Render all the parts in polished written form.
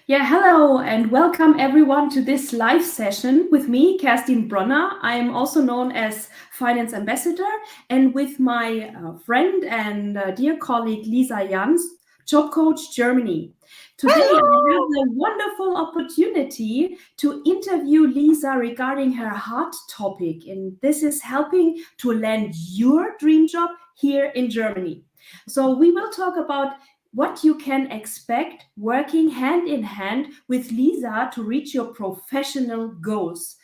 Yeah, hello and welcome everyone to this live session with me, Kerstin Brunner. I'm also known as Finance Ambassador, and with my friend and dear colleague Lisa Jans, Job Coach Germany. Today, I have Hello. the wonderful opportunity to interview Lisa regarding her hot topic, and this is helping to land your dream job here in Germany. So, we will talk about what you can expect working hand in hand with Lisa to reach your professional goals.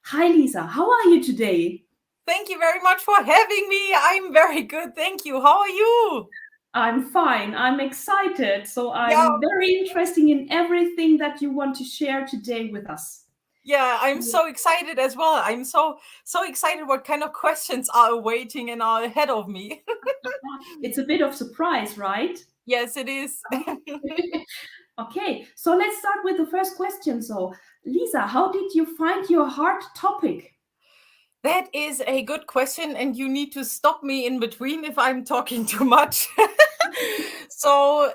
Hi, Lisa. How are you today? Thank you very much for having me. I'm very good. Thank you. How are you? I'm fine. I'm excited. So Yeah, I'm very interested in everything that you want to share today with us. yeah, I'm so excited as well. I'm so excited what kind of questions are awaiting and are ahead of me. It's a bit of surprise, right? Yes, it is. Okay, so let's start with the first question. So, Lisa, how did you find your hard topic? That is a good question, and you need to stop me in between if I'm talking too much. So,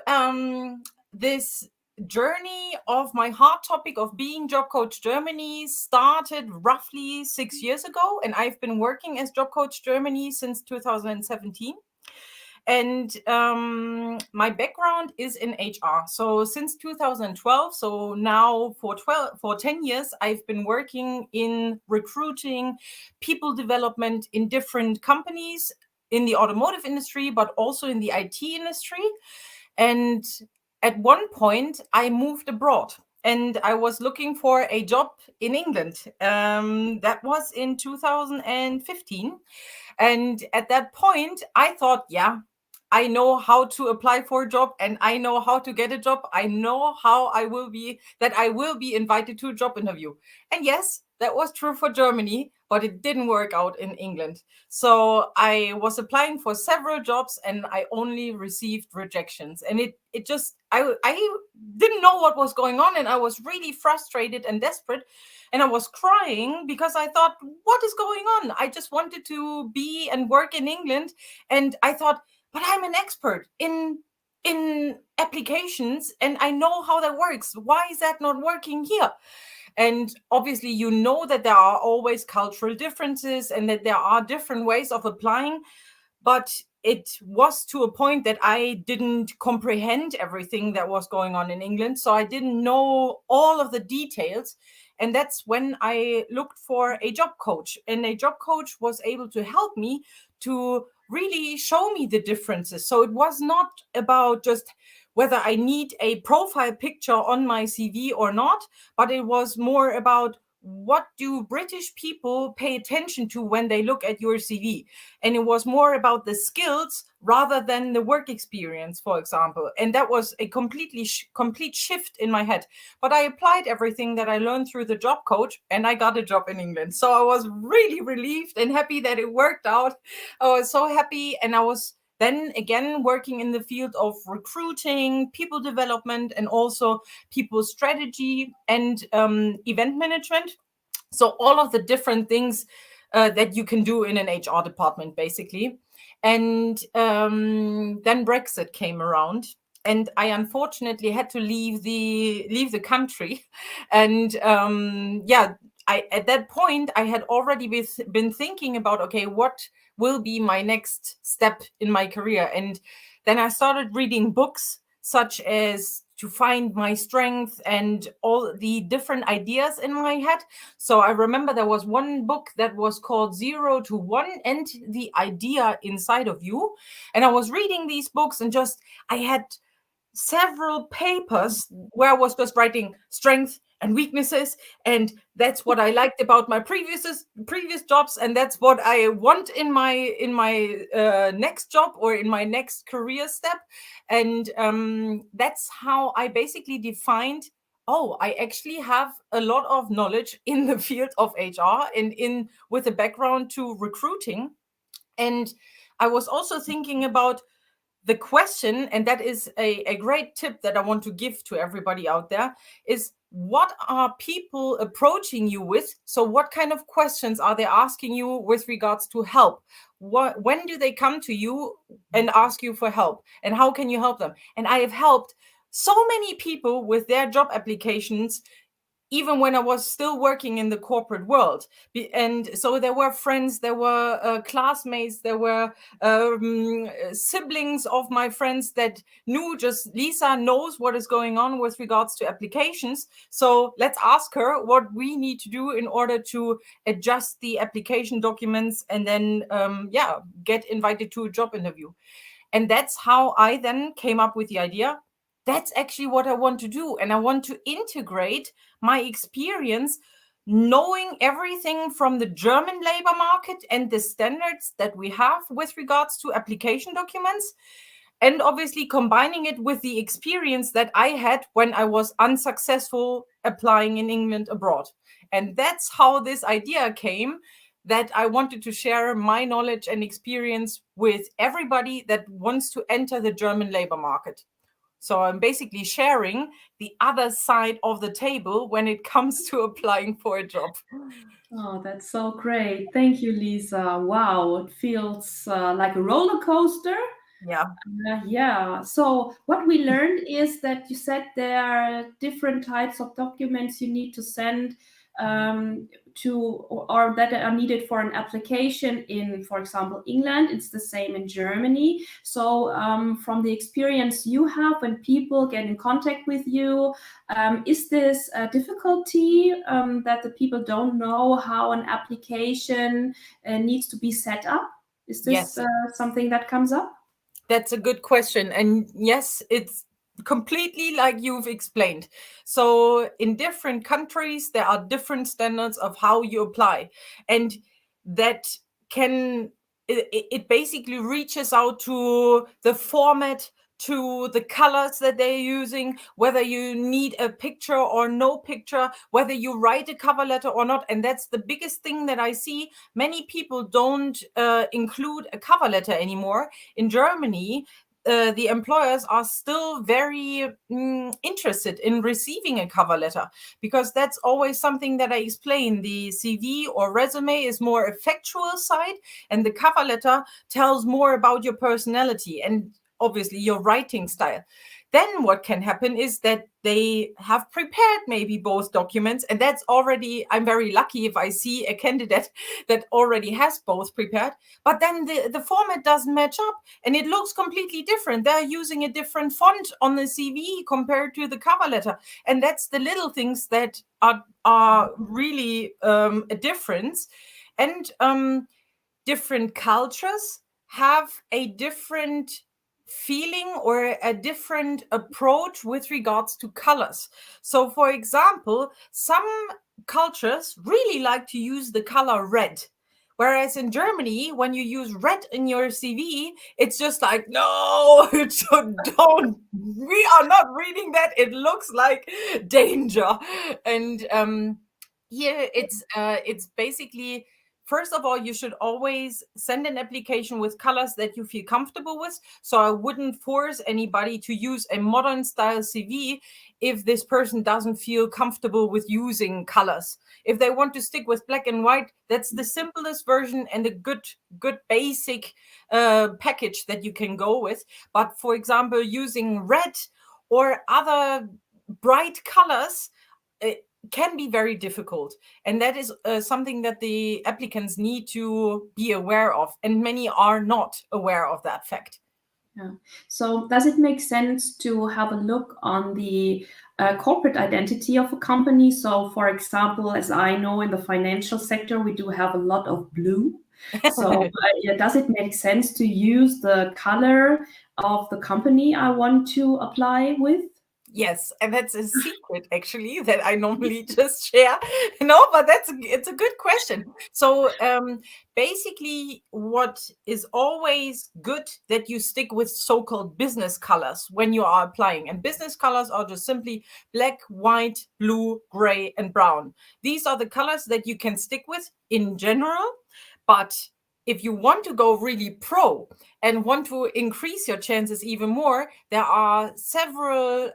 this journey of my hard topic of being Job Coach Germany started roughly 6 years ago, and I've been working as Job Coach Germany since 2017. And my background is in HR. So since 2012, so now for 10 years, I've been working in recruiting, people development in different companies in the automotive industry, but also in the IT industry. And at one point, I moved abroad and I was looking for a job in England. That was in 2015. And at that point, I thought, yeah, I know how to apply for a job and I know how to get a job. I know how I will be invited to a job interview. And yes, that was true for Germany, but it didn't work out in England. So I was applying for several jobs and I only received rejections. And it just, I didn't know what was going on and I was really frustrated and desperate. And I was crying because I thought, what is going on? I just wanted to be and work in England. And I thought, but I'm an expert in applications and I know how that works. Why is that not working here? And obviously, you know that there are always cultural differences and that there are different ways of applying. But it was to a point that I didn't comprehend everything that was going on in England. So I didn't know all of the details. And that's when I looked for a job coach. And a job coach was able to help me to really show me the differences. So it was not about just whether I need a profile picture on my CV or not, but it was more about what do British people pay attention to when they look at your CV. And it was more about the skills rather than the work experience, for example. And that was a complete shift in my head. But I applied everything that I learned through the job coach and I got a job in England. So I was really relieved and happy that it worked out. I was so happy. And I was then again working in the field of recruiting, people development, and also people strategy and event management. So all of the different things that you can do in an HR department, basically. And then Brexit came around, and I unfortunately had to leave the country. And yeah, at that point I had already been thinking about, okay, what will be my next step in my career? And then I started reading books such as To Find My Strength and all the different ideas in my head. So I remember there was one book that was called 0 to 1 and the Idea Inside of You. And I was reading these books and just, I had several papers where I was just writing strength and weaknesses, and that's what I liked about my previous jobs, and that's what I want in my next job or in my next career step. And that's how I basically defined, oh, I actually have a lot of knowledge in the field of HR and in with a background to recruiting. And I was also thinking about the question, and that is a great tip that I want to give to everybody out there, is what are people approaching you with? So what kind of questions are they asking you with regards to help? When do they come to you and ask you for help? And how can you help them? And I have helped so many people with their job applications, even when I was still working in the corporate world. And so there were friends, there were classmates, there were siblings of my friends that knew just Lisa knows what is going on with regards to applications. So let's ask her what we need to do in order to adjust the application documents and then, get invited to a job interview. And that's how I then came up with the idea. That's actually what I want to do. And I want to integrate my experience, knowing everything from the German labor market and the standards that we have with regards to application documents, and obviously combining it with the experience that I had when I was unsuccessful applying in England abroad. And that's how this idea came, that I wanted to share my knowledge and experience with everybody that wants to enter the German labor market. So I'm basically sharing the other side of the table when it comes to applying for a job. Oh, that's so great. Thank you, Lisa. Wow, it feels like a roller coaster. Yeah. Yeah. So what we learned is that you said there are different types of documents you need to send to, or that are needed for an application in, for example, England. It's the same in Germany. So from the experience you have when people get in contact with you, is this a difficulty that the people don't know how an application needs to be set up? Is this Yes. something that comes up? That's a good question. And yes, it's completely like you've explained. So in different countries, there are different standards of how you apply. And that it basically reaches out to the format, to the colors that they're using, whether you need a picture or no picture, whether you write a cover letter or not. And that's the biggest thing that I see. Many people don't include a cover letter anymore. In Germany, the employers are still very interested in receiving a cover letter, because that's always something that I explain. The CV or resume is more a factual side, and the cover letter tells more about your personality and obviously your writing style. Then what can happen is that they have prepared maybe both documents, and that's already, I'm very lucky if I see a candidate that already has both prepared, but then the format doesn't match up and it looks completely different. They're using a different font on the CV compared to the cover letter. And that's the little things that are really a difference. And different cultures have a different feeling or a different approach with regards to colors. So for example, some cultures really like to use the color red. Whereas in Germany, when you use red in your CV, it's just like, no, don't. We are not reading that. It looks like danger. And here it's basically, first of all, you should always send an application with colors that you feel comfortable with. So I wouldn't force anybody to use a modern style CV if this person doesn't feel comfortable with using colors. If they want to stick with black and white, that's the simplest version and a good basic package that you can go with. But for example, using red or other bright colors, it can be very difficult. And that is something that the applicants need to be aware of. And many are not aware of that fact. Yeah. So does it make sense to have a look on the corporate identity of a company? So for example, as I know, in the financial sector, we do have a lot of blue. So does it make sense to use the color of the company I want to apply with? Yes, and that's a secret actually that I normally just share. No, but it's a good question. So basically, what is always good that you stick with so-called business colors when you are applying. And business colors are just simply black, white, blue, gray, and brown. These are the colors that you can stick with in general. But if you want to go really pro and want to increase your chances even more, there are several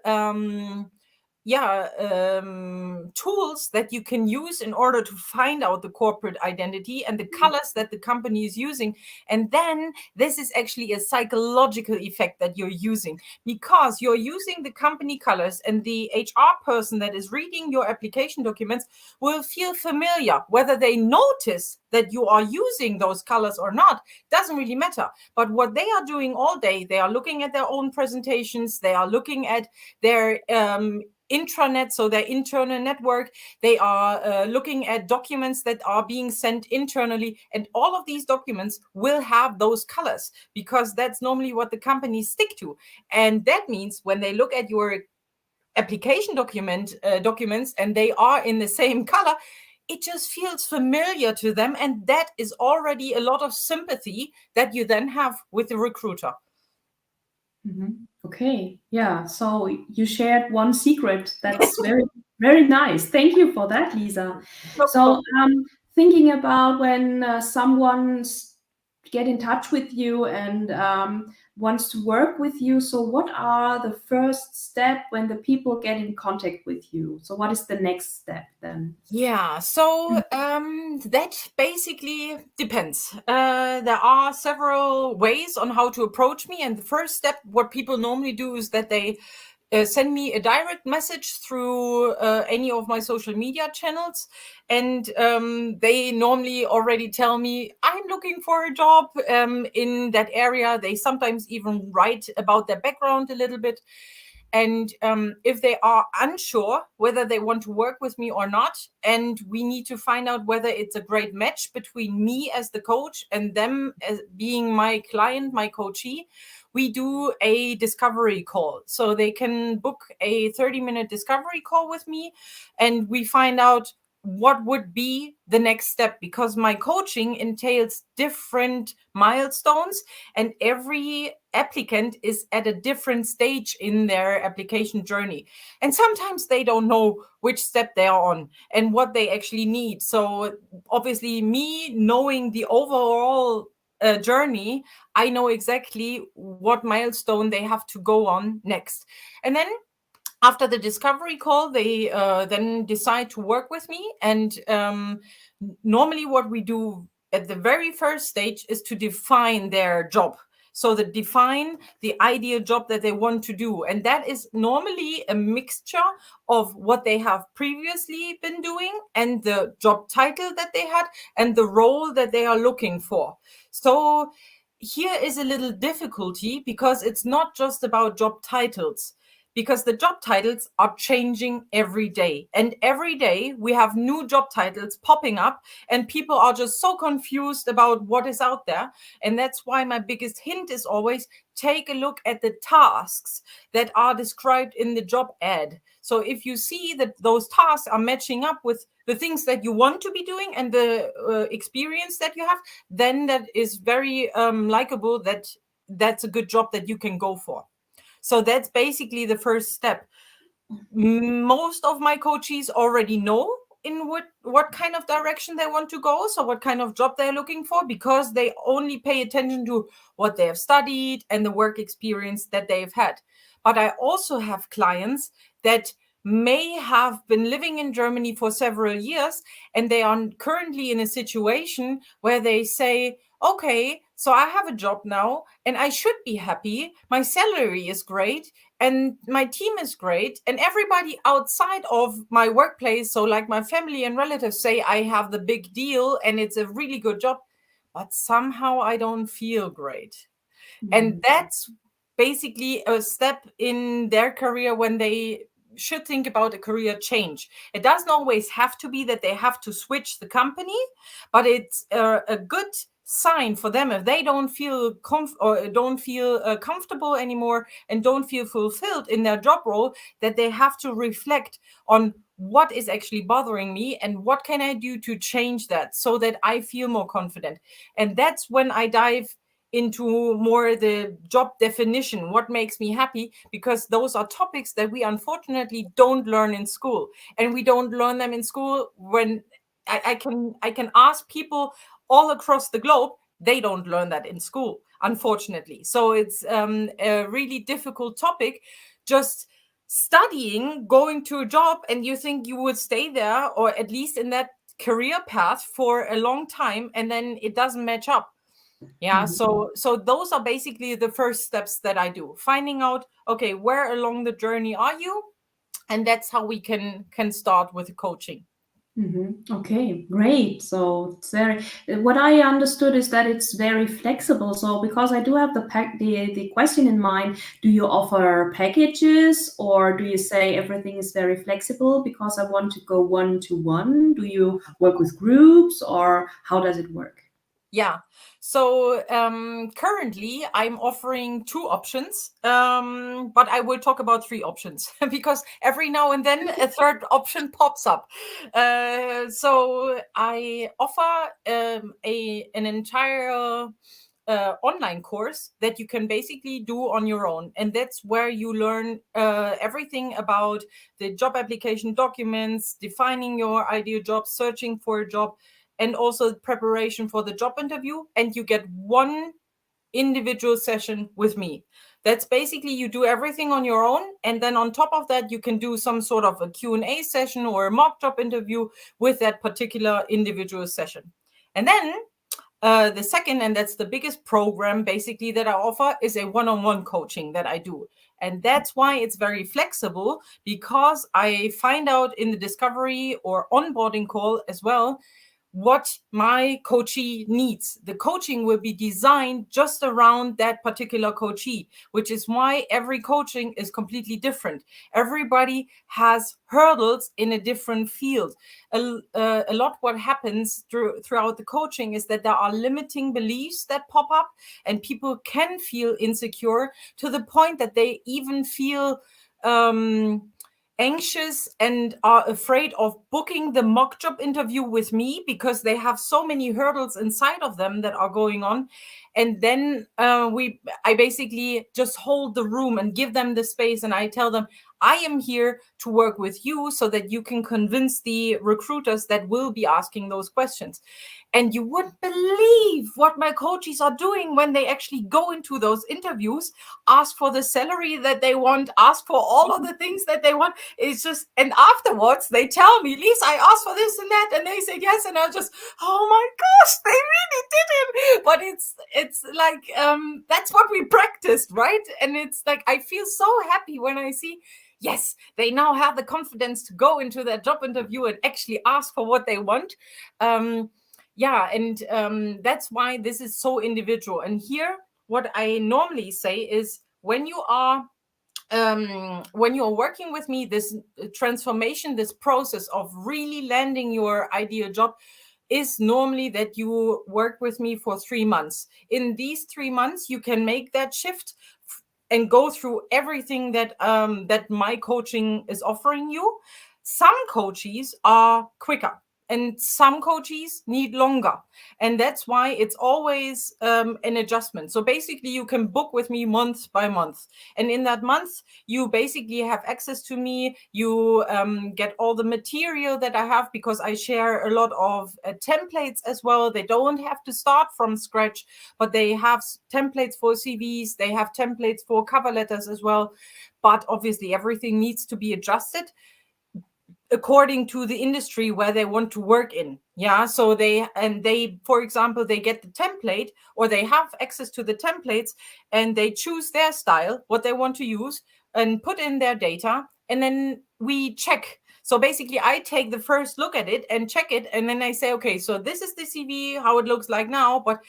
tools that you can use in order to find out the corporate identity and the colors that the company is using. And then this is actually a psychological effect that you're using, because you're using the company colors, and the HR person that is reading your application documents will feel familiar. Whether they notice that you are using those colors or not doesn't really matter. But what they are doing all day, they are looking at their own presentations, they are looking at their intranet, so their internal network, they are looking at documents that are being sent internally, and all of these documents will have those colors, because that's normally what the companies stick to. And that means when they look at your application documents and they are in the same color, it just feels familiar to them, and that is already a lot of sympathy that you then have with the recruiter. Okay, yeah. So you shared one secret. That's very, very nice. Thank you for that, Lisa. So thinking about when someone get in touch with you and wants to work with you. So what are the first step when the people get in contact with you? So what is the next step then? Yeah, so that basically depends. There are several ways on how to approach me. And the first step, what people normally do is that they send me a direct message through any of my social media channels. And they normally already tell me, I'm looking for a job in that area. They sometimes even write about their background a little bit. And if they are unsure whether they want to work with me or not, and we need to find out whether it's a great match between me as the coach and them as being my client, my coachee, we do a discovery call. So they can book a 30-minute discovery call with me, and we find out what would be the next step, because my coaching entails different milestones, and every applicant is at a different stage in their application journey. And sometimes they don't know which step they are on and what they actually need. So obviously, me knowing the overall journey, I know exactly what milestone they have to go on next. And then after the discovery call, they then decide to work with me. And normally what we do at the very first stage is to define their job. So they define the ideal job that they want to do. And that is normally a mixture of what they have previously been doing and the job title that they had and the role that they are looking for. So here is a little difficulty, because it's not just about job titles, because the job titles are changing every day. And every day we have new job titles popping up, and people are just so confused about what is out there. And that's why my biggest hint is always take a look at the tasks that are described in the job ad. So if you see that those tasks are matching up with the things that you want to be doing and the experience that you have, then that is very likable, that that's a good job that you can go for. So that's basically the first step. Most of my coachees already know in what kind of direction they want to go, so what kind of job they're looking for, because they only pay attention to what they have studied and the work experience that they've had. But I also have clients that may have been living in Germany for several years, and they are currently in a situation where they say, okay, so I have a job now and I should be happy. My salary is great and my team is great. And everybody outside of my workplace, so like my family and relatives, say I have the big deal and it's a really good job, but somehow I don't feel great. And that's basically a step in their career when they should think about a career change. It doesn't always have to be that they have to switch the company, but it's a good sign for them if they don't feel comfortable anymore and don't feel fulfilled in their job role, that they have to reflect on what is actually bothering me and what can I do to change that so that I feel more confident. And that's when I dive into more the job definition, what makes me happy, because those are topics that we unfortunately don't learn in school. And we don't learn them in school. When I can ask people all across the globe, they don't learn that in school, unfortunately. So it's a really difficult topic. Just studying, going to a job, and you think you would stay there, or at least in that career path for a long time, and then it doesn't match up. Yeah. So those are basically the first steps that I do, finding out, okay, where along the journey are you? And that's how we can start with the coaching. Okay, great. So it's very. What I understood is that it's very flexible. So because I do have the question in mind, do you offer packages, or do you say everything is very flexible because I want to go one-to-one? Do you work with groups, or how does it work? Yeah. So currently I'm offering 2 options, but I will talk about 3 options because every now and then a third option pops up. So I offer an entire online course that you can basically do on your own, and that's where you learn everything about the job application documents, defining your ideal job, searching for a job, and also preparation for the job interview. And you get one individual session with me. That's basically, you do everything on your own, and then on top of that you can do some sort of a Q&A session or a mock job interview with that particular individual session. And then the second, and that's the biggest program basically that I offer, is a one-on-one coaching that I do. And that's why it's very flexible, because I find out in the discovery or onboarding call as well what my coachee needs. The coaching will be designed just around that particular coachee, which is why every coaching is completely different. Everybody has hurdles in a different field. A lot what happens throughout the coaching is that there are limiting beliefs that pop up, and people can feel insecure to the point that they even feel anxious and are afraid of booking the mock job interview with me, because they have so many hurdles inside of them that are going on. And then I basically just hold the room and give them the space, and I tell them, I am here to work with you so that you can convince the recruiters that will be asking those questions. And you wouldn't believe what my coaches are doing when they actually go into those interviews, ask for the salary that they want, ask for all of the things that they want. It's just, and afterwards they tell me, Lisa, I asked for this and that, and they say yes, and I just, oh my gosh, they really did it. But it's like that's what we practiced, right? And it's like, I feel so happy when I see, yes, they now have the confidence to go into their job interview and actually ask for what they want. Yeah, and that's why this is so individual. And here, what I normally say is, when you're working with me, this transformation, this process of really landing your ideal job, is normally that you work with me for 3 months. In these 3 months, you can make that shift and go through everything that that my coaching is offering you. Some coaches are quicker, and some coaches need longer, and that's why it's always an adjustment. So basically, you can book with me month by month, and in that month you basically have access to me. You get all the material that I have, because I share a lot of templates as well. They don't have to start from scratch, but they have templates for CVs, they have templates for cover letters as well. But obviously everything needs to be adjusted according to the industry where they want to work in. Yeah. So they, for example, they get the template, or they have access to the templates, and they choose their style, what they want to use, and put in their data, and then we check. So basically, I take the first look at it and check it, and then I say, okay, so this is the CV, how it looks like now, but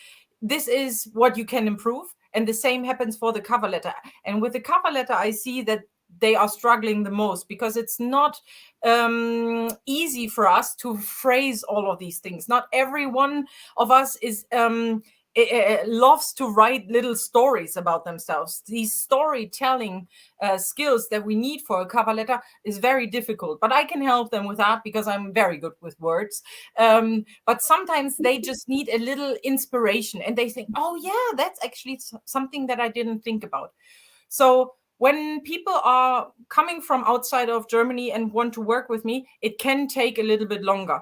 this is what you can improve. And the same happens for the cover letter. And with the cover letter, I see that they are struggling the most, because it's not easy for us to phrase all of these things. Not every one of us is loves to write little stories about themselves. These storytelling skills that we need for a cover letter is very difficult, but I can help them with that, because I'm very good with words. But sometimes they just need a little inspiration, and they think, oh yeah, that's actually something that I didn't think about. So when people are coming from outside of Germany and want to work with me, it can take a little bit longer.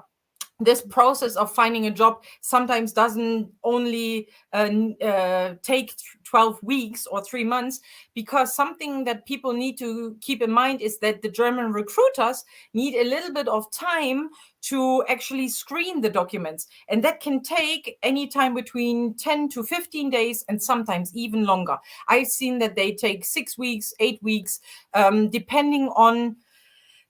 this process of finding a job sometimes doesn't only take 12 weeks or 3 months, because something that people need to keep in mind is that the German recruiters need a little bit of time to actually screen the documents, and that can take any time between 10 to 15 days and sometimes even longer. I've seen that they take 6 weeks, 8 weeks, depending on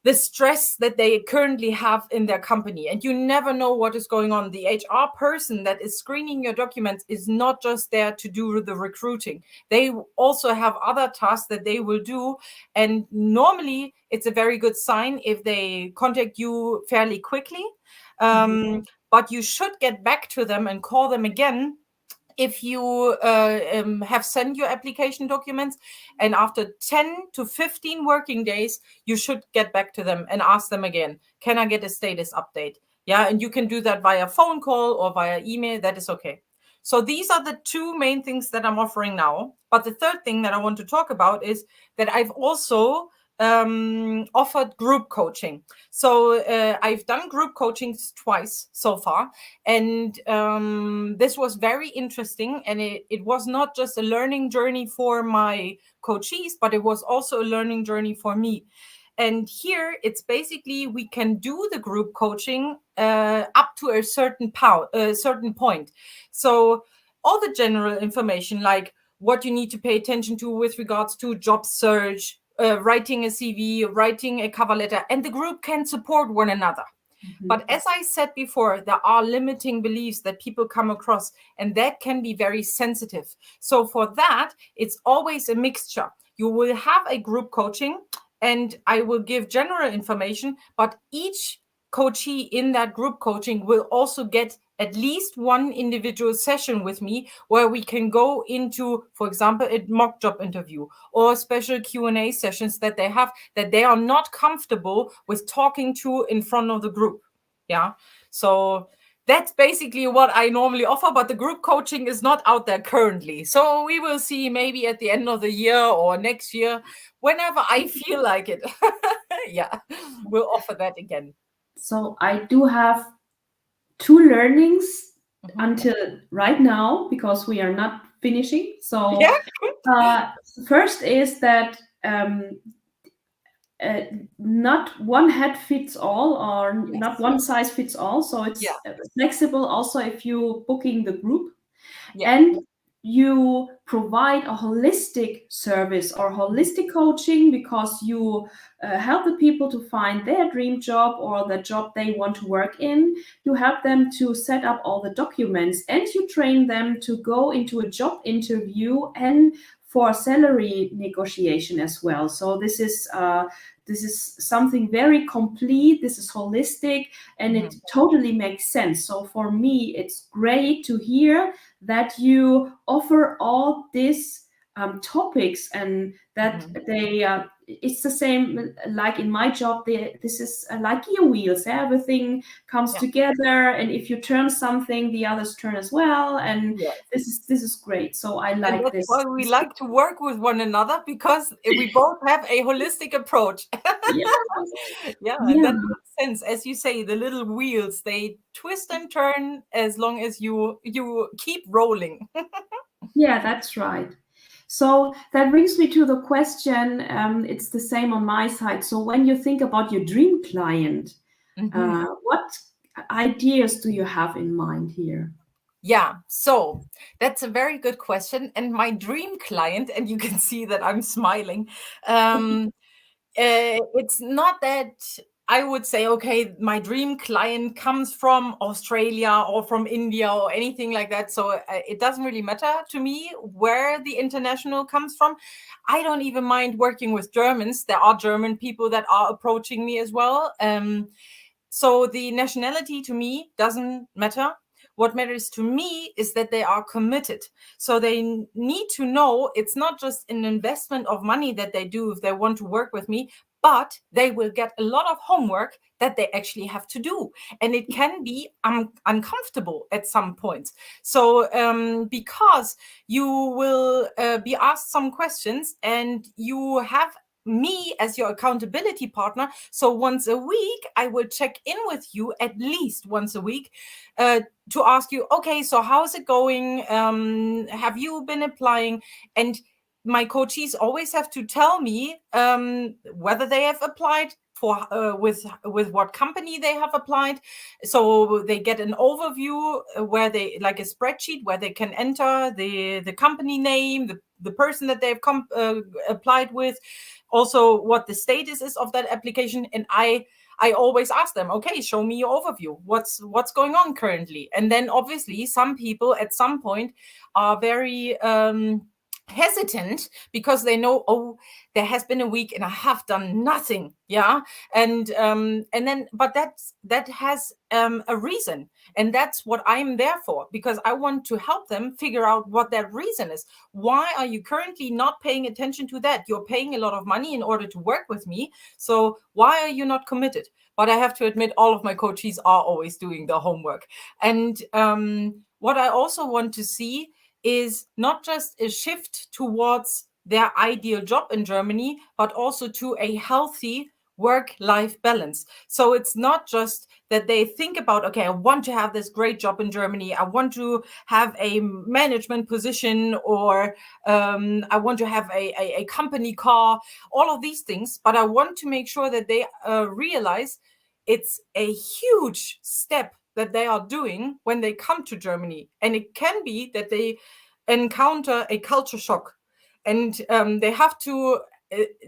the stress that they currently have in their company. And you never know what is going on. The HR person that is screening your documents is not just there to do the recruiting. They also have other tasks that they will do. And normally it's a very good sign if they contact you fairly quickly. But you should get back to them and call them again if you have sent your application documents, and after 10 to 15 working days, you should get back to them and ask them again, can I get a status update? Yeah, and you can do that via phone call or via email. That is okay. So these are the two main things that I'm offering now. But the third thing that I want to talk about is that I've also offered group coaching. So I've done group coachings twice so far, and this was very interesting. And it was not just a learning journey for my coachees, but it was also a learning journey for me. And here it's basically we can do the group coaching up to a certain point. So all the general information, like what you need to pay attention to with regards to job search, writing a CV, writing a cover letter, and the group can support one another. But as I said before, there are limiting beliefs that people come across, and that can be very sensitive. So for that, it's always a mixture. You will have a group coaching, and I will give general information, but each coachee in that group coaching will also get at least one individual session with me where we can go into, for example, a mock job interview or special Q&A sessions that they have that they are not comfortable with talking to in front of the group. Yeah. So that's basically what I normally offer, but the group coaching is not out there currently. So we will see maybe at the end of the year or next year, whenever I feel like it. Yeah, we'll offer that again. So I do have two learnings until right now, because we are not finishing. So first is that not one head fits all, or not one size fits all. So it's flexible also if you booking the group. And you provide a holistic service or holistic coaching, because you help the people to find their dream job or the job they want to work in. You help them to set up all the documents, and you train them to go into a job interview and for salary negotiation as well. So this is something very complete. This is holistic, and it totally makes sense. So for me, it's great to hear that you offer all these topics, and that they it's the same like in my job. This is like gear wheels. Everything comes together, and if you turn something, the others turn as well. And this is great. So I like that's this. why we like to work with one another, because we both have a holistic approach. And that makes sense. As you say, the little wheels, they twist and turn as long as you keep rolling. Yeah, that's right. So that brings me to the question. It's the same on my side. So when you think about your dream client, what ideas do you have in mind here? Yeah, so that's a very good question. And my dream client, and you can see that I'm smiling, it's not that I would say, okay, my dream client comes from Australia or from India or anything like that. So it doesn't really matter to me where the international comes from. I don't even mind working with Germans. There are German people that are approaching me as well. So the nationality to me doesn't matter. What matters to me is that they are committed. So they need to know it's not just an investment of money that they do if they want to work with me, but they will get a lot of homework that they actually have to do. And it can be uncomfortable at some points. So because you will be asked some questions, and you have me as your accountability partner. So once a week, I will check in with you at least once a week to ask you, okay, so how's it going? Have you been applying? And my coachees always have to tell me whether they have applied for with what company they have applied, so they get an overview where they, like a spreadsheet where they can enter the company name, the person that they've applied with, also what the status is of that application. And I always ask them, okay, show me your overview. What's going on currently? And then obviously some people at some point are very hesitant because they know, oh, there has been a week and I have done nothing. Yeah. And then, but that has a reason. And that's what I'm there for, because I want to help them figure out what that reason is. Why are you currently not paying attention to that? You're paying a lot of money in order to work with me. So why are you not committed? But I have to admit, all of my coaches are always doing the homework. And what I also want to see is not just a shift towards their ideal job in Germany, but also to a healthy work-life balance. So it's not just that they think about, okay, I want to have this great job in Germany, I want to have a management position, or I want to have a company car, all of these things. But I want to make sure that they realize it's a huge step that they are doing when they come to Germany. And it can be that they encounter a culture shock, and they have to,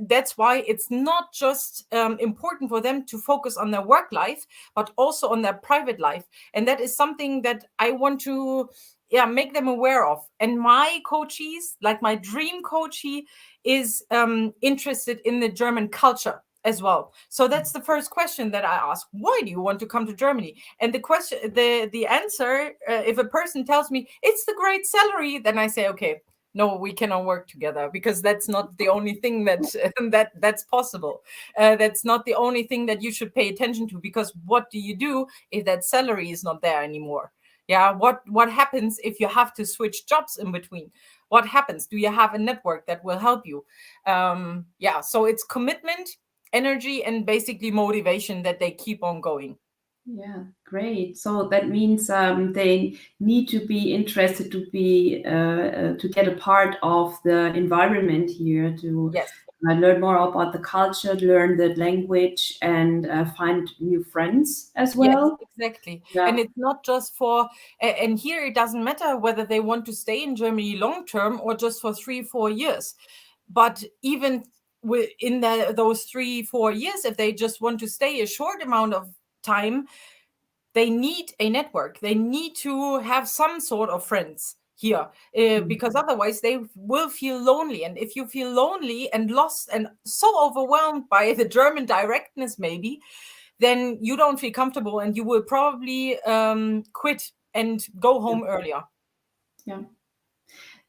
that's why it's not just important for them to focus on their work life, but also on their private life. And that is something that I want to make them aware of. And my coachees, like my dream coachee, is interested in the German culture as well. So that's the first question that I ask: why do you want to come to Germany? And the answer, if a person tells me it's the great salary, then I say, okay, no, we cannot work together, because that's not the only thing that's possible. That's not the only thing that you should pay attention to, because what do you do if that salary is not there anymore? Yeah, what happens if you have to switch jobs in between? What happens? Do you have a network that will help you? So it's commitment, energy, and basically motivation that they keep on going. Yeah, great. So that means they need to be interested to be to get a part of the environment here, to Yes. learn more about the culture, learn the language, and find new friends as Yes, well. exactly. Yeah. And it's not just for, and here it doesn't matter whether they want to stay in Germany long term or just for 3-4 years. But even in those 3-4 years, if they just want to stay a short amount of time, they need a network. They need to have some sort of friends here, because otherwise they will feel lonely. And if you feel lonely and lost and so overwhelmed by the German directness, maybe, then you don't feel comfortable, and you will probably quit and go home earlier. Yeah.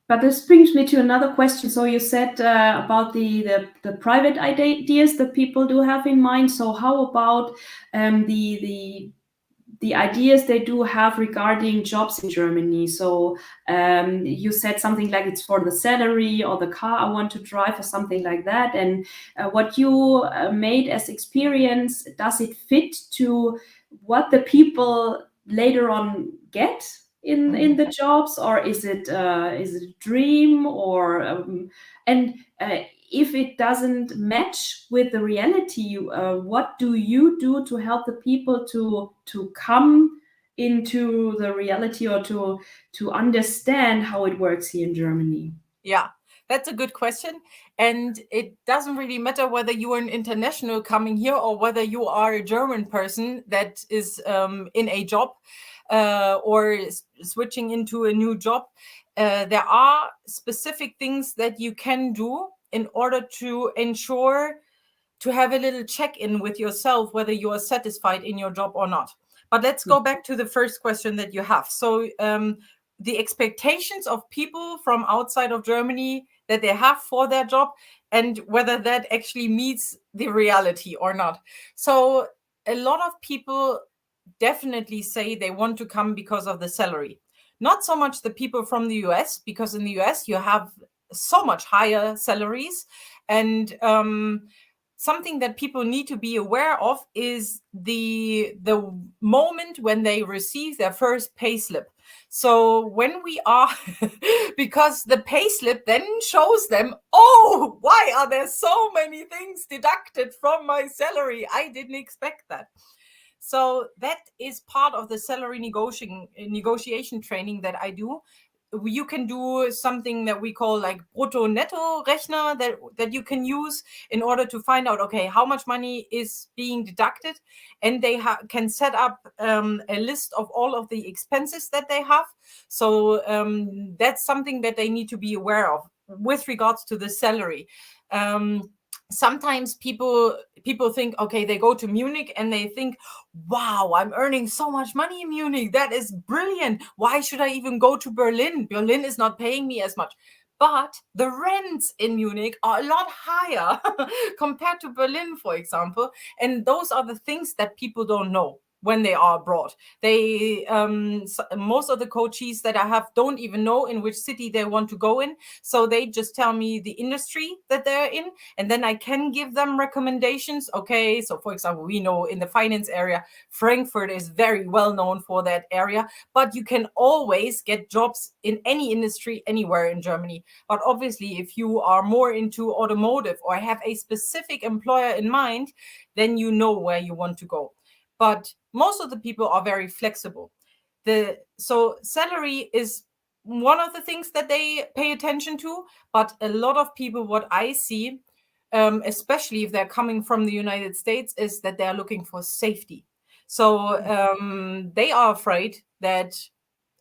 But this brings me to another question. So you said about the private ideas that people do have in mind. So how about the ideas they do have regarding jobs in Germany? So you said something like it's for the salary or the car I want to drive or something like that. And what you made as experience, does it fit to what the people later on get in the jobs, or is it a dream, or and if it doesn't match with the reality, what do you do to help the people to come into the reality, or to understand how it works here in Germany? Yeah, that's a good question. And it doesn't really matter whether you are an international coming here or whether you are a German person that is in a job or switching into a new job. There are specific things that you can do in order to ensure to have a little check-in with yourself, whether you are satisfied in your job or not. But let's go back to the first question that you have. So the expectations of people from outside of Germany that they have for their job, and whether that actually meets the reality or not. So a lot of people definitely say they want to come because of the salary. Not so much the people from the US, because in the US you have so much higher salaries, And something that people need to be aware of is the moment when they receive their first payslip. So when we are, because the payslip then shows them, oh, why are there so many things deducted from my salary? I didn't expect that. So that is part of the salary negotiation training that I do. You can do something that we call like brutto netto rechner that you can use in order to find out, okay, how much money is being deducted, and they can set up a list of all of the expenses that they have. So that's something that they need to be aware of with regards to the salary. Sometimes people think, okay, they go to Munich and they think, wow, I'm earning so much money in Munich. That is brilliant. Why should I even go to Berlin? Berlin is not paying me as much. But the rents in Munich are a lot higher compared to Berlin, for example. And those are the things that people don't know when they are abroad. They most of the coaches that I have don't even know in which city they want to go in. So they just tell me the industry that they're in, and then I can give them recommendations. Okay, so for example, we know in the finance area, Frankfurt is very well known for that area, but you can always get jobs in any industry anywhere in Germany. But obviously, if you are more into automotive or have a specific employer in mind, then you know where you want to go. But most of the people are very flexible. So salary is one of the things that they pay attention to, but a lot of people, what I see, especially if they're coming from the United States, is that they're looking for safety. So they are afraid that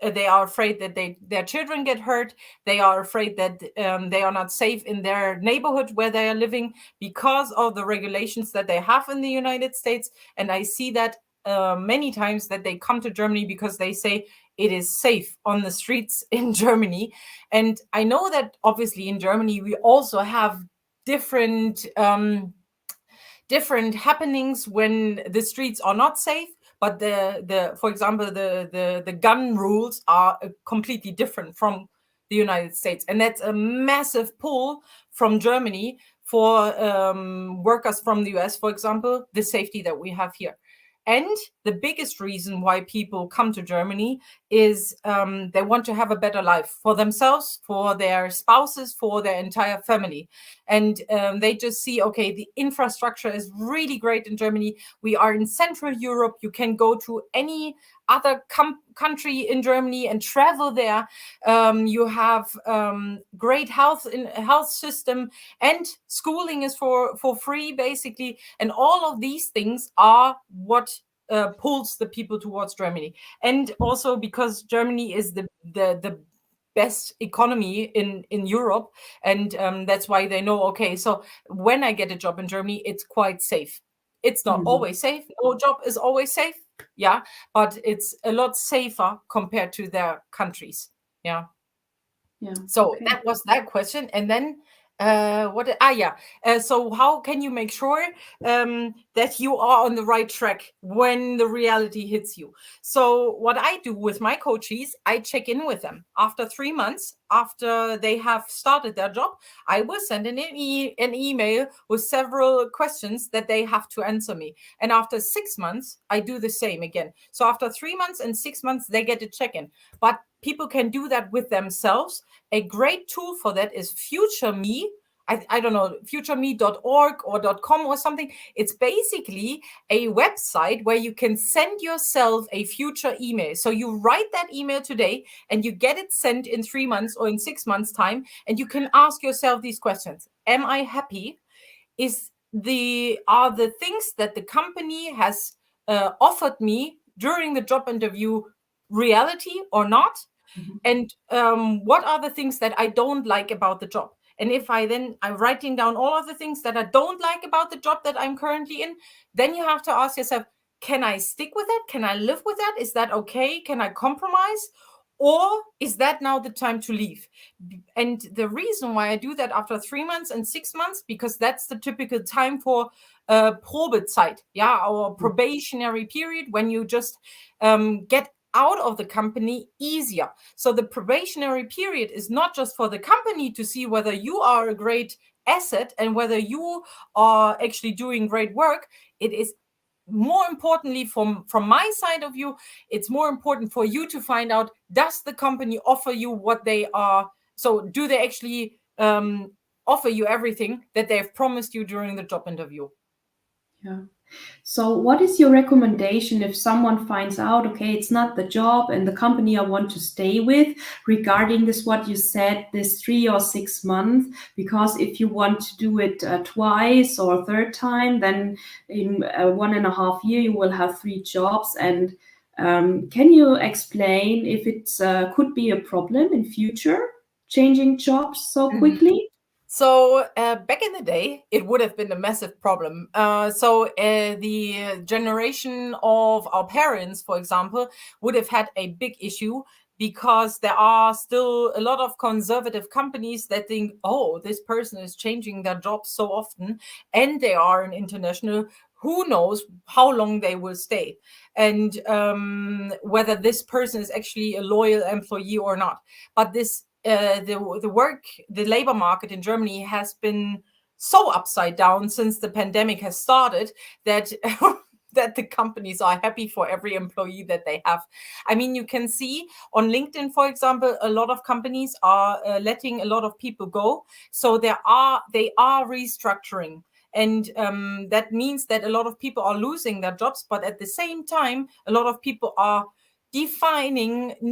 their children get hurt. They are afraid that they are not safe in their neighborhood where they are living because of the regulations that they have in the United States. And I see that many times that they come to Germany because they say it is safe on the streets in Germany. And I know that obviously in Germany we also have different happenings when the streets are not safe. But for example, the gun rules are completely different from the United States, and that's a massive pull from Germany for workers from the US, for example, the safety that we have here. And the biggest reason why people come to Germany is they want to have a better life for themselves, for their spouses, for their entire family. And they just see, okay, the infrastructure is really great in Germany. We are in Central Europe. You can go to any other country in Germany and travel there. You have great health system, and schooling is for free, basically. And all of these things are what pulls the people towards Germany. And also because Germany is the best economy in Europe, and that's why they know, okay, so when I get a job in Germany, it's quite safe. It's not always safe. No job is always safe, yeah, but it's a lot safer compared to their countries. Yeah. So okay. that was that question. And then so how can you make sure that you are on the right track when the reality hits you? So what I do with my coaches, I check in with them after 3 months after they have started their job. I will send an email with several questions that they have to answer me, and after 6 months I do the same again. So after 3 months and 6 months they get a check-in. But people can do that with themselves. A great tool for that is Future Me. I don't know, futureme.org or .com or something. It's basically a website where you can send yourself a future email. So you write that email today and you get it sent in 3 months or in 6 months time. And you can ask yourself these questions. Am I happy? Are the things that the company has offered me during the job interview reality or not? And what are the things that I don't like about the job? And if I'm writing down all of the things that I don't like about the job that I'm currently in, then you have to ask yourself, can I stick with it? Can I live with that? Is that okay? Can I compromise? Or is that now the time to leave? And the reason why I do that after 3 months and 6 months, because that's the typical time for Probezeit, yeah, or probationary period, when you just get out of the company easier. So the probationary period is not just for the company to see whether you are a great asset and whether you are actually doing great work, it is more importantly from my side of you, it's more important for you to find out, does the company offer you what they are, so do they actually offer you everything that they've promised you during the job interview. Yeah. So what is your recommendation if someone finds out, okay, it's not the job and the company I want to stay with, regarding this, what you said, this 3 or 6 months, because if you want to do it twice or a third time, then in 1.5 years, you will have 3 jobs. And can you explain if it could be a problem in future, changing jobs so quickly? So back in the day, it would have been a massive problem. The generation of our parents, for example, would have had a big issue because there are still a lot of conservative companies that think, oh, this person is changing their job so often, and they are an international. Who knows how long they will stay, and whether this person is actually a loyal employee or not. But this the labor market in Germany has been so upside down since the pandemic has started that that the companies are happy for every employee that they have. I mean, you can see on LinkedIn, for example, a lot of companies are letting a lot of people go. So they are restructuring. And that means that a lot of people are losing their jobs, but at the same time, a lot of people are redefining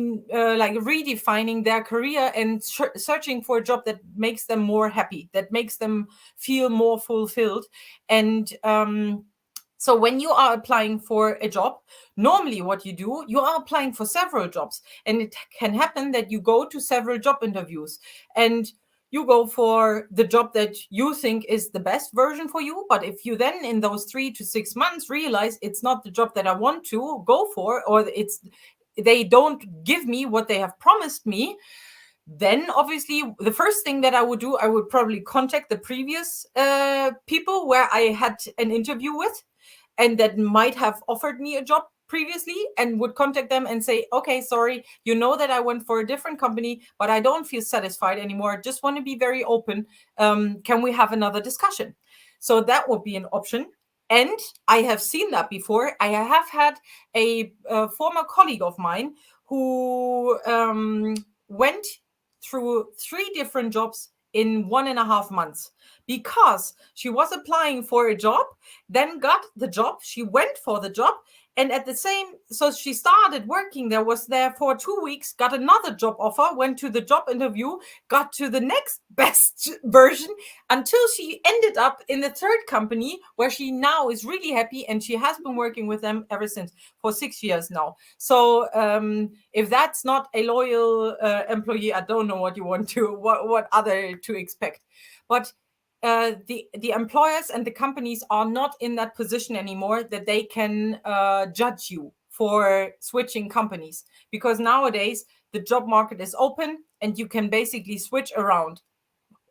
their career and searching for a job that makes them more happy, that makes them feel more fulfilled. And so when you are applying for a job, normally what you do, you are applying for several jobs, and it can happen that you go to several job interviews and you go for the job that you think is the best version for you. But if you then in those 3 to 6 months realize it's not the job that I want to go for, or they don't give me what they have promised me, then obviously the first thing that I would do, I would probably contact the previous people where I had an interview with and that might have offered me a job previously, and would contact them and say, okay, sorry, you know that I went for a different company, but I don't feel satisfied anymore. I just want to be very open. Can we have another discussion? So that would be an option. And I have seen that before. I have had a former colleague of mine who went through 3 different jobs in 1.5 months because she was applying for a job, then got the job, she went for the job, and so she started working there, was there for 2 weeks, got another job offer, went to the job interview, got to the next best version, until she ended up in the 3rd company where she now is really happy, and she has been working with them ever since for 6 years now. So if that's not a loyal employee, I don't know what other to expect. But the employers and the companies are not in that position anymore that they can judge you for switching companies, because nowadays the job market is open and you can basically switch around.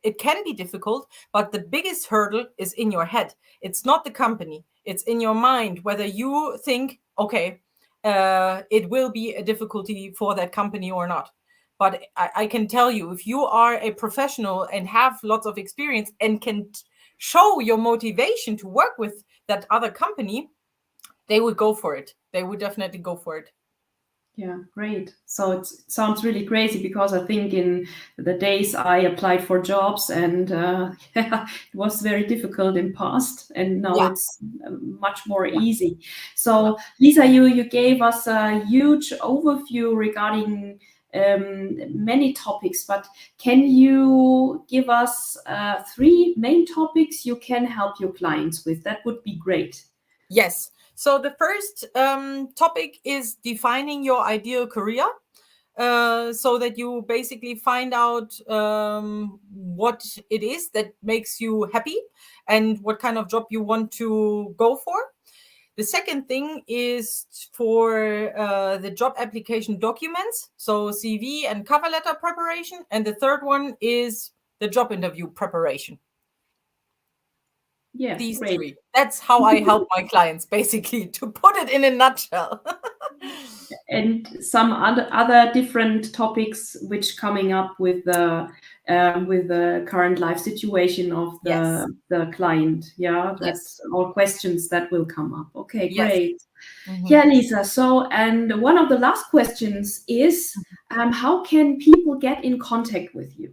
It can be difficult, but the biggest hurdle is in your head. It's not the company. It's in your mind, whether you think, okay, it will be a difficulty for that company or not. But I can tell you, if you are a professional and have lots of experience and can show your motivation to work with that other company, they would go for it. They would definitely go for it. Yeah, great. So it sounds really crazy, because I think in the days I applied for jobs, and yeah, it was very difficult in past, and now it's much more easy. So Lisa, you gave us a huge overview regarding many topics, but can you give us 3 main topics you can help your clients with? That would be great. Yes. So the first topic is defining your ideal career, so that you basically find out what it is that makes you happy and what kind of job you want to go for. The second thing is for the job application documents, so CV and cover letter preparation. And the third one is the job interview preparation. Yeah, These great. 3. That's how I help my clients, basically, to put it in a nutshell. And some other different topics which coming up with the with the current life situation of Yes. the client. Yeah, Yes. that's all questions that will come up. Okay, Yes. great. Mhm. Yeah, Lisa. So, and one of the last questions is, how can people get in contact with you?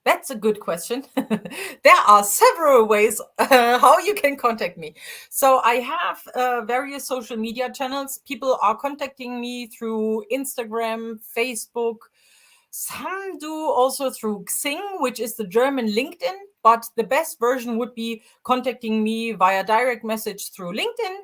That's a good question. There are several ways how you can contact me. So I have various social media channels. People are contacting me through Instagram, Facebook. Some do also through Xing, which is the German LinkedIn. But the best version would be contacting me via direct message through LinkedIn.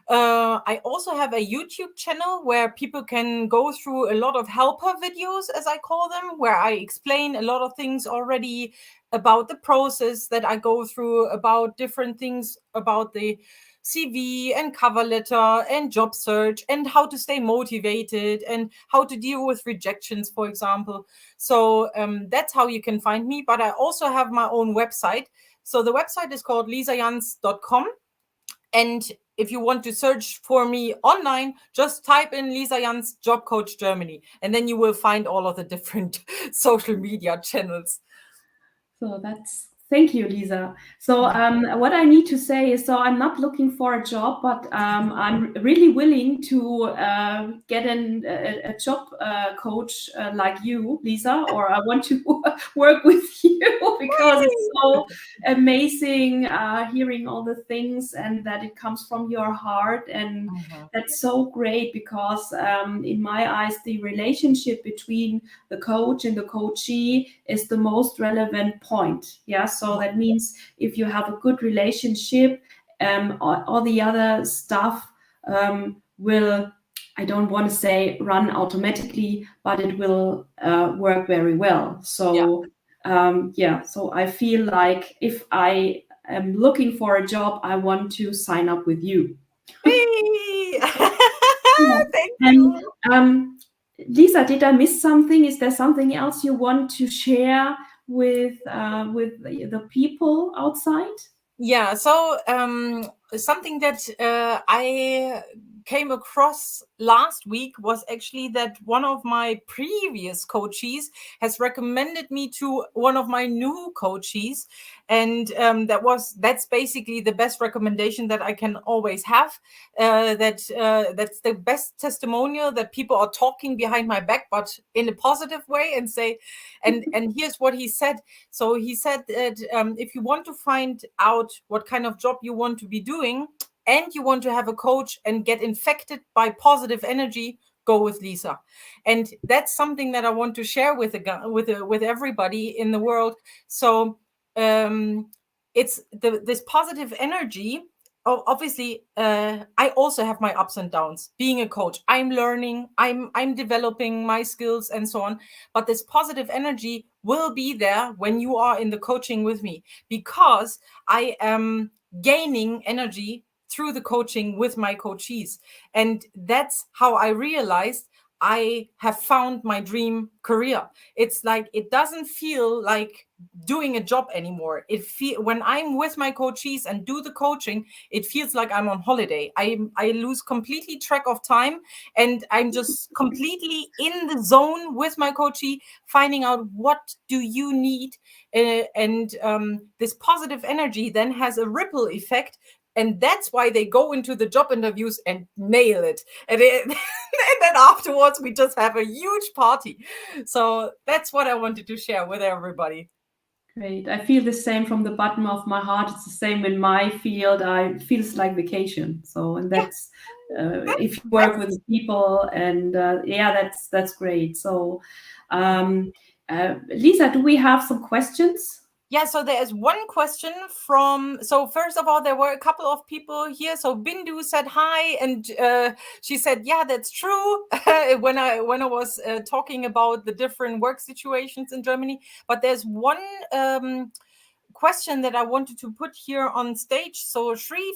I also have a YouTube channel where people can go through a lot of helper videos, as I call them, where I explain a lot of things already about the process that I go through, about different things about the CV and cover letter and job search and how to stay motivated and how to deal with rejections, for example. So that's how you can find me. But I also have my own website. So the website is called lisajans.com. And if you want to search for me online, just type in Lisa Jans Job Coach Germany, and then you will find all of the different social media channels. So thank you, Lisa. So what I need to say is, so I'm not looking for a job, but I'm really willing to get a job coach like you, Lisa, or I want to work with you because it's so amazing hearing all the things and that it comes from your heart. And that's so great because in my eyes, the relationship between the coach and the coachee is the most relevant point. Yeah, so that means if you have a good relationship, all the other stuff will, I don't want to say run automatically, but it will work very well. So so I feel like if I am looking for a job, I want to sign up with you. Hey! Yeah. Thank And you. Lisa, did I miss something? Is there something else you want to share with the people outside? Yeah, so something that I came across last week was actually that one of my previous coaches has recommended me to one of my new coaches, and that's basically the best recommendation that I can always have. That's the best testimonial that people are talking behind my back, but in a positive way, and say, and here's what he said. So he said that if you want to find out what kind of job you want to be doing and you want to have a coach and get infected by positive energy, go with Lisa. And that's something that I want to share with everybody in the world. So it's this positive energy. Obviously, I also have my ups and downs. Being a coach, I'm learning, I'm developing my skills and so on. But this positive energy will be there when you are in the coaching with me, because I am gaining energy through the coaching with my coachees. And that's how I realized I have found my dream career. It's like, it doesn't feel like doing a job anymore. When I'm with my coachees and do the coaching, it feels like I'm on holiday. I lose completely track of time, and I'm just completely in the zone with my coachee, finding out what do you need, and this positive energy then has a ripple effect. And that's why they go into the job interviews and nail it. And then afterwards, we just have a huge party. So that's what I wanted to share with everybody. Great. I feel the same from the bottom of my heart. It's the same in my field. It feels like vacation. So, and Yeah, that's if you work with people, and yeah, that's great. So, Lisa, do we have some questions? Yeah, so there is one question so first of all, there were a couple of people here. So Bindu said hi, and she said, yeah, that's true, when I was talking about the different work situations in Germany. But there's one question that I wanted to put here on stage. So Shri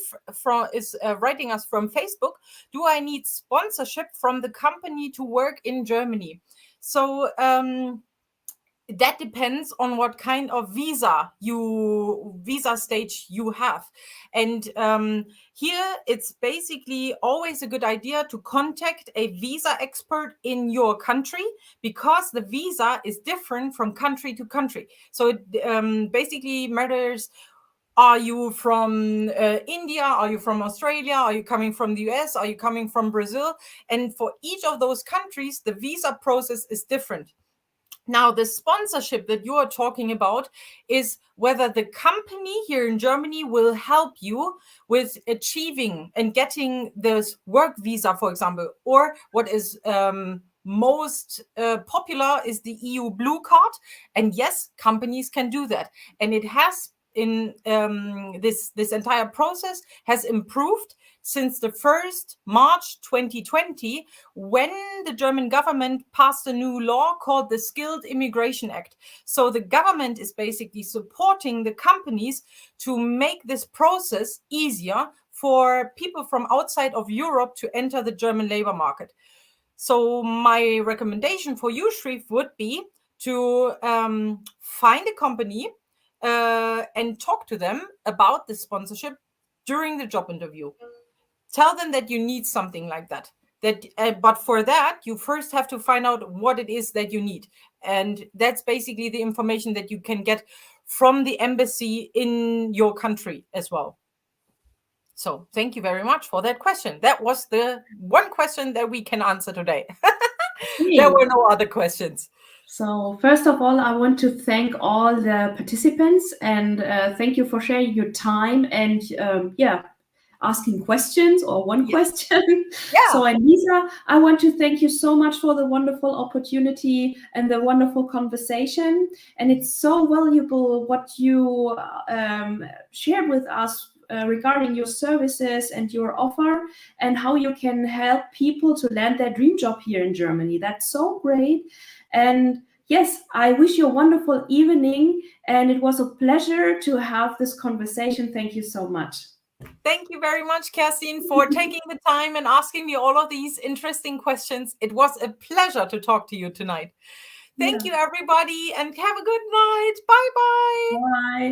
is writing us from Facebook. Do I need sponsorship from the company to work in Germany? So that depends on what kind of visa stage you have. And here it's basically always a good idea to contact a visa expert in your country, because the visa is different from country to country. So it basically matters: are you from India? Are you from Australia? Are you coming from the US? Are you coming from Brazil? And for each of those countries, the visa process is different. Now, the sponsorship that you are talking about is whether the company here in Germany will help you with achieving and getting this work visa, for example, or what is most popular is the EU Blue Card. And yes, companies can do that. And it has in this entire process has improved since the 1st March 2020, when the German government passed a new law called the Skilled Immigration Act. So the government is basically supporting the companies to make this process easier for people from outside of Europe to enter the German labor market. So my recommendation for you, Shreve, would be to find a company and talk to them about the sponsorship during the job interview. Tell them that you need something like that. But for that, you first have to find out what it is that you need. And that's basically the information that you can get from the embassy in your country as well. So thank you very much for that question. That was the one question that we can answer today. There were no other questions. So first of all, I want to thank all the participants, and thank you for sharing your time and asking questions or one question. Yeah. So, and Lisa, I want to thank you so much for the wonderful opportunity and the wonderful conversation. And it's so valuable what you shared with us regarding your services and your offer, and how you can help people to land their dream job here in Germany. That's so great. And yes, I wish you a wonderful evening, and it was a pleasure to have this conversation. Thank you so much. Thank you very much, Kerstin, for taking the time and asking me all of these interesting questions. It was a pleasure to talk to you tonight. Thank you, everybody, and have a good night. Bye-bye. Bye.